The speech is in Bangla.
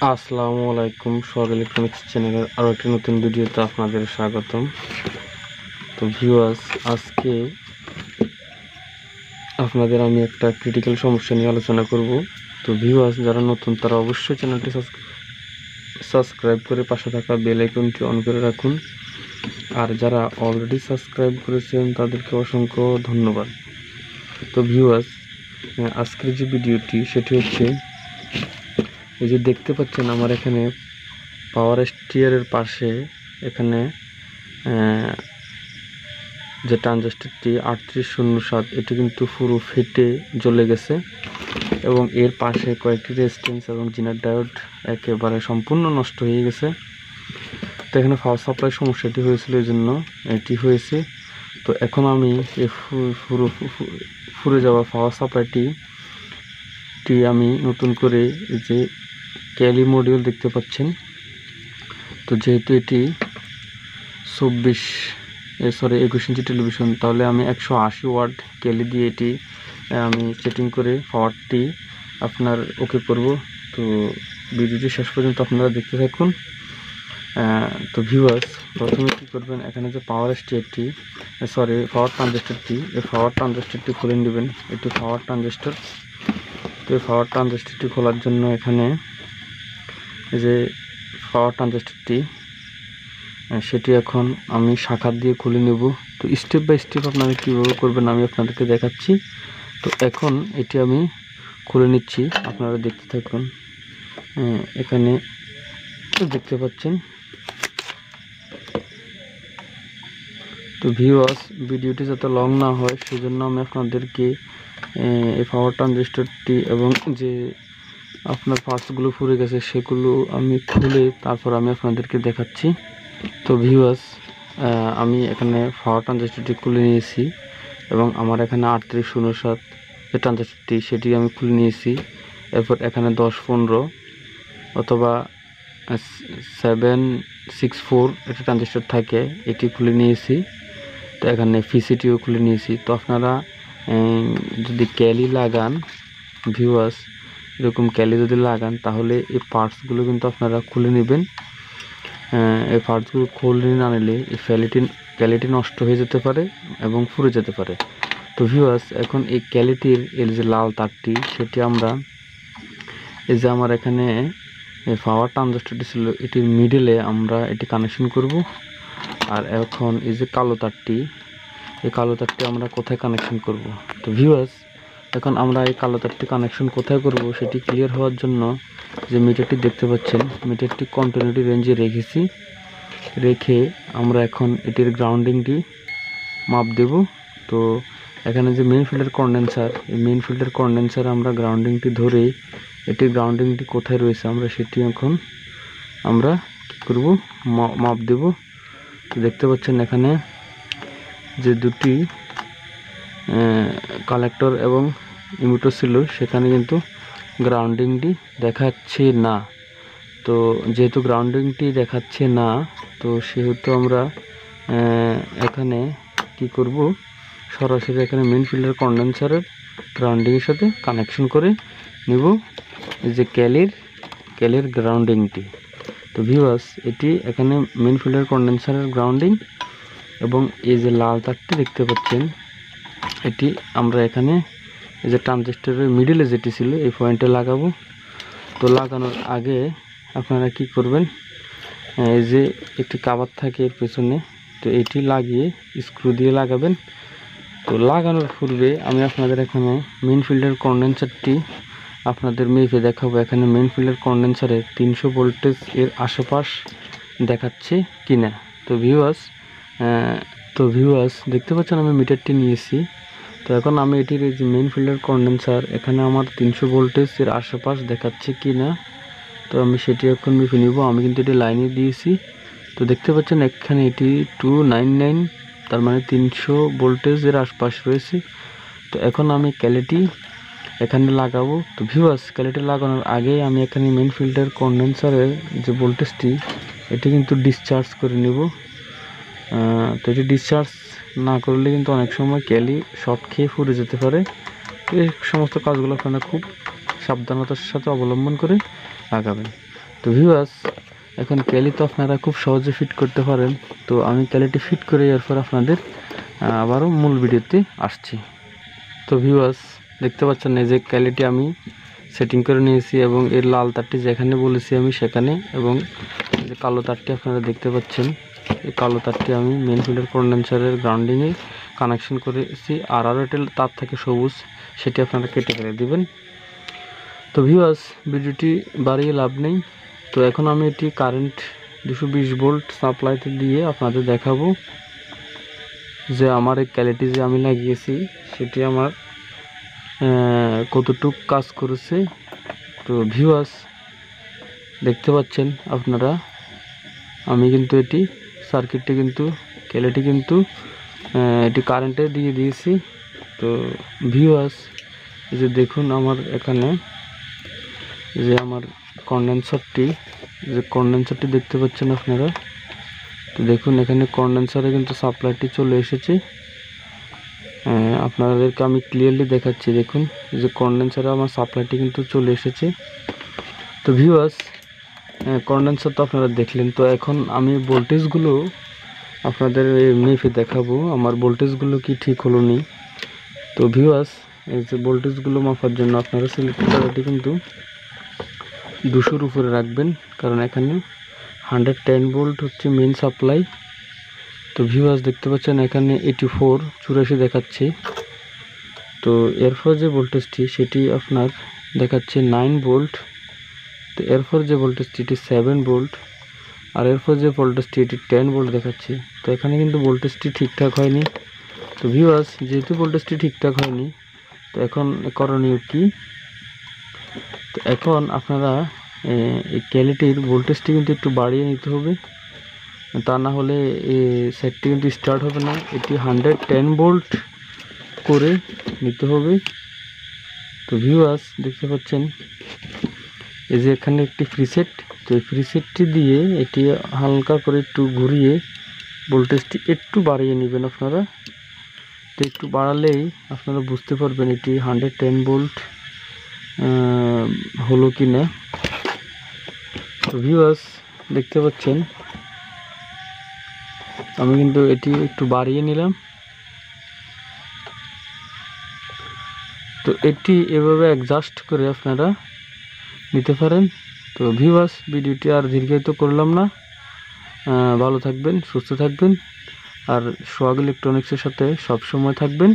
আসসালামু আলাইকুম, সোহাগ ইলেকট্রনিক্স চ্যানেলের আরও একটি নতুন ভিডিওতে আপনাদের স্বাগতম। তো ভিউয়ার্স, আজকে আপনাদের আমি একটা ক্রিটিক্যাল সমস্যা নিয়ে আলোচনা করব। তো ভিউয়ার্স, যারা নতুন তারা অবশ্যই চ্যানেলটি সাবস্ক্রাইব করে পাশে থাকা বেল আইকনটি অন করে রাখুন। আর যারা অলরেডি সাবস্ক্রাইব করেছেন তাদেরকে অসংখ্য ধন্যবাদ। তো ভিউয়ার্স, আজকের যে ভিডিওটি সেটি হচ্ছে, এই যে দেখতে পাচ্ছেন আমার এখানে পাওয়ার স্টিয়ারের পাশে এখানে যে ট্রানজিস্টরটি 3807 এটি কিন্তু পুরো ফেটে জ্বলে গেছে এবং এর পাশে কয়েকটি রেজিস্ট্যান্স এবং জিনার ডায়োড একেবারে সম্পূর্ণ নষ্ট হয়ে গেছে। তো এখানে পাওয়ার সাপ্লাই সমস্যাটি হয়েছিল, এই জন্য এটি হয়েছে। তো এখন আমি এই ফুরে যাওয়া পাওয়ার সাপ্লাইটি আমি নতুন করে যে ক্যালি মডিউল দেখতে পাচ্ছেন, তো যেহেতু এটি 21 ইঞ্চি টেলিভিশন, তাহলে আমি 180 ওয়াট ক্যালি দিয়ে এটি আমি সেটিং করে পাওয়ারটি আপনার ওকে করব। তো ভিডিওটি শেষ পর্যন্ত আপনারা দেখতে থাকুন। তো ভিউয়ার্স, প্রথমে কী করবেন, এখানে যে পাওয়ার ট্রানজিস্টরটি, এই পাওয়ার ট্রানজিস্টরটি খুলে নেবেন। এটি পাওয়ার ট্রানজিস্টর। তো এই পাওয়ার ট্রানজিস্টরটি খোলার জন্য এখানে এই যে পাওয়ার ট্রানজিস্টরটি সেটি এখন আমি শাখা দিয়ে খুলে নেব। তো স্টেপ বাই স্টেপ আপনারা কীভাবে করবেন আমি আপনাদেরকে দেখাচ্ছি। তো এখন এটি আমি খুলে নিচ্ছি, আপনারা দেখতে থাকুন। এখানে দেখতে পাচ্ছেন। তো ভিউয়ার্স, ভিডিওটি যাতে লং না হয় সেজন্য আমি আপনাদেরকে এই পাওয়ার ট্রানজিস্টরটি এবং যে আপনার পার্টসগুলো পুড়ে গেছে সেগুলো আমি খুলে তারপর আমি আপনাদেরকে দেখাচ্ছি। তো ভিউয়ার্স, আমি এখানে পাওয়ার ট্রানজিস্টরটি খুলে নিয়েছি এবং আমার এখানে 3807 যে ট্রানজিস্টরটি সেটি আমি খুলে নিয়েছি। এরপর এখানে 1015 অথবা 764 একটা ট্রানজিস্টর থাকে, এটি খুলে নিয়েছি। তো এখানে পিসিটিও খুলে নিয়েছি। তো আপনারা যদি ক্যালি লাগান, ভিউয়ার্স, এরকম ক্যালি যদি লাগান তাহলে এই পার্টসগুলো কিন্তু আপনারা খুলে নেবেন। এই পার্টসগুলো খুলে না নিলে এই ক্যালিটি নষ্ট হয়ে যেতে পারে এবং পুড়ে যেতে পারে। তো ভিউয়ার্স, এখন এই ক্যালিটির এর যে লাল তারটি সেটি আমরা এই যে আমার এখানে পাওয়ার ট্রানজিস্টরটি ছিল এটির মিডলে আমরা এটি কানেকশন করব। আর এখন এই যে কালো তারটি, এই কালো তারটি আমরা কোথায় কানেকশন করব। তো ভিউয়ার্স, এখন আমরা এই কালো তারটি কানেকশন কোথায় করব সেটি ক্লিয়ার হওয়ার জন্য যে মিটারটি দেখতে পাচ্ছেন, মিটারটি কন্টিনিউটি রেঞ্জে রেখে আমরা এখন এটির গ্রাউন্ডিংটি মাপ দেব। তো এখানে যে মেইন ফিল্টার কন্ডেন্সার, এই মেইন ফিল্টার কন্ডেন্সার আমরা গ্রাউন্ডিংটি ধরে এটির গ্রাউন্ডিংটি কোথায় রয়েছে আমরা সেটি এখন আমরা কী করব, মাপ দেব। তো দেখতে পাচ্ছেন এখানে যে দুটি কালেক্টর এবং ইমিটার ছিল সেখানে কিন্তু গ্রাউন্ডিংটি দেখাচ্ছে না। তো যেহেতু গ্রাউন্ডিংটি দেখাচ্ছে না, তো সেহেতু আমরা এখানে কি করব, সরাসরি এখানে মেইন ফিল্টার কন্ডেন্সারের গ্রাউন্ডিংয়ের সাথে কানেকশন করে নেব এই যে ক্যালির গ্রাউন্ডিংটি। তো ভিউয়ার্স, এটি এখানে মেইন ফিল্টার কন্ডেন্সারের গ্রাউন্ডিং এবং এই যে লাল তারটি দেখতে পাচ্ছেন এটি আমরা এখানে এই যে ট্রানজিস্টরের মিডলে যেটি ছিল এই পয়েন্টে লাগাবো। তো লাগানোর আগে আপনারা কি করবেন, এই যে একটি কাভার থাকে এর পেছনে, তো এটি লাগিয়ে স্ক্রু দিয়ে লাগাবেন। তো লাগানোর পূর্বে আমি আপনাদের এখানে মেইন ফিল্টার কন্ডেন্সারটি আপনাদের মেপে দেখাবো। এখানে মেইন ফিল্টার কন্ডেন্সারে 300 ভোল্টেজ এর আশেপাশ দেখাচ্ছে কিনা। তো ভিউয়ার্স দেখতে পাচ্ছেন আমি মিটারটি নিয়েছি। তো এখন আমি এটির এই যে মেইন ফিল্টার কন্ডেন্সার এখানে আমার 300 ভোল্টেজ এর আশেপাশ দেখাচ্ছে কিনা, তো আমি সেটি এখন মেপে নিব। আমি কিন্তু এটি লাইনে দিয়েছি। তো দেখতে পাচ্ছেন এখানে এটি 299, তার মানে 300 ভোল্টেজের আশপাশ রয়েছে। তো এখন আমি ক্যালিটি এখানে লাগাবো। তো ভিউয়ার্স, ক্যালিটি লাগানোর আগে আমি এখানে মেইন ফিল্টার কন্ডেন্সারের যে ভোল্টেজটি এটি কিন্তু ডিসচার্জ করে নেব। তো এটি ডিসচার্জ না করলে কিন্তু অনেক সময় ক্যালি শর্ট খেয়ে ফুরে যেতে পারে। তো এই সমস্ত কাজগুলো আপনারা খুব সাবধানতার সাথে অবলম্বন করে লাগাবেন। তো ভিউয়ার্স, এখন ক্যালি তো আপনারা খুব সহজে ফিট করতে পারেন। তো আমি ক্যালিটি ফিট করে এরপর আপনাদের আবারও মূল ভিডিওতে আসছি। তো ভিউয়ার্স, দেখতে পাচ্ছেন এই যে ক্যালিটি আমি সেটিং করে নিয়েছি এবং এর লাল তারটি যেখানে বলেছি আমি সেখানে, এবং এই যে কালো তারটি আপনারা দেখতে পাচ্ছেন, এই কালো তারটি আমি মেন ফিল্টার কন্ডেন্সারের গ্রাউন্ডিংয়ে কানেকশন করেছি। আর আরও একটা তার থাকে সবুজ, সেটি আপনারা কেটে ফেলে দিবেন। তো ভিউয়ার্স, ভিডিওটি বাড়িয়ে লাভ নেই। তো এখন আমি এটি কারেন্ট 220 ভোল্ট সাপ্লাইতে দিয়ে আপনাদের দেখাবো যে আমার এই ক্যালিটি যে আমি লাগিয়েছি সেটি আমার কতটুক কাজ করেছে। তো ভিউয়ার্স, দেখতে পাচ্ছেন আপনারা, আমি কিন্তু এটি সার্কিটটি কিন্তু ক্যালিটি কিন্তু এটি কারেন্টে দিয়ে দিয়েছি। তো ভিউয়ার্স, এই যে দেখুন আমার এখানে যে আমার কন্ডেন্সারটি দেখতে পাচ্ছেন আপনারা। তো দেখুন এখানে কন্ডেন্সারে কিন্তু সাপ্লাইটি চলে এসেছে। আপনাদেরকে আমি ক্লিয়ারলি দেখাচ্ছি, দেখুন এই যে কন্ডেন্সারে আমার সাপ্লাইটি কিন্তু চলে এসেছে। তো ভিউয়ার্স, কন্ডেন্সার তো আপনারা দেখলেন। তো এখন আমি ভোল্টেজগুলো আপনাদের মেপে দেখাবো আমার ভোল্টেজগুলো কি ঠিক হলো নি। তো ভিউয়ার্স, এই যে ভোল্টেজগুলো মাপার জন্য আপনারা সিলেক্টরটি কিন্তু 200-র উপরে রাখবেন, কারণ এখানে 110 ভোল্ট হচ্ছে মেইন সাপ্লাই। তো ভিউয়ার্স, দেখতে পাচ্ছেন এখানে 84 দেখাচ্ছে। তো এরপর যে ভোল্টেজটি সেটি আপনার দেখাচ্ছে 9 ভোল্ট। তো এরপর যে ভোল্টেজটি এটি 7 ভোল্ট, আর এরপর যে ভোল্টেজটি এটি 10 ভোল্ট দেখাচ্ছে। তো এখানে কিন্তু ভোল্টেজটি ঠিকঠাক হয়নি। তো ভিউয়ার্স, যেহেতু ভোল্টেজটি ঠিকঠাক হয়নি, তো এখন করণীয় কি? তো এখন আপনারা এই ক্যালিটির ভোল্টেজটি কিন্তু একটু বাড়িয়ে নিতে হবে, তা না হলে এই সেটটি কিন্তু স্টার্ট হবে না। এটি 110 ভোল্ট করে নিতে হবে। তো ভিউয়ার্স, দেখতে পাচ্ছেন এই যে এখানে একটি প্রিসেট। তো এই প্রিসেটটি দিয়ে এটি হালকা করে একটু ঘুরিয়ে ভোল্টেজটি একটু বাড়িয়ে নেবেন আপনারা। তো একটু বাড়ালেই আপনারা বুঝতে পারবেন এটি 110 ভোল্ট হলো কি না। তো ভিউয়ার্স, দেখতে পাচ্ছেন আমি কিন্তু এটি একটু বাড়িয়ে নিলাম। তো এটি এভাবে অ্যাডজাস্ট করে আপনারা নিতে পারেন। তো ভিউয়ার্স, ভিডিওটি আর দীর্ঘায়িত করলাম না। ভালো থাকবেন, সুস্থ থাকবেন, আর সোহাগ ইলেকট্রনিক্সের সাথে সব সময় থাকবেন।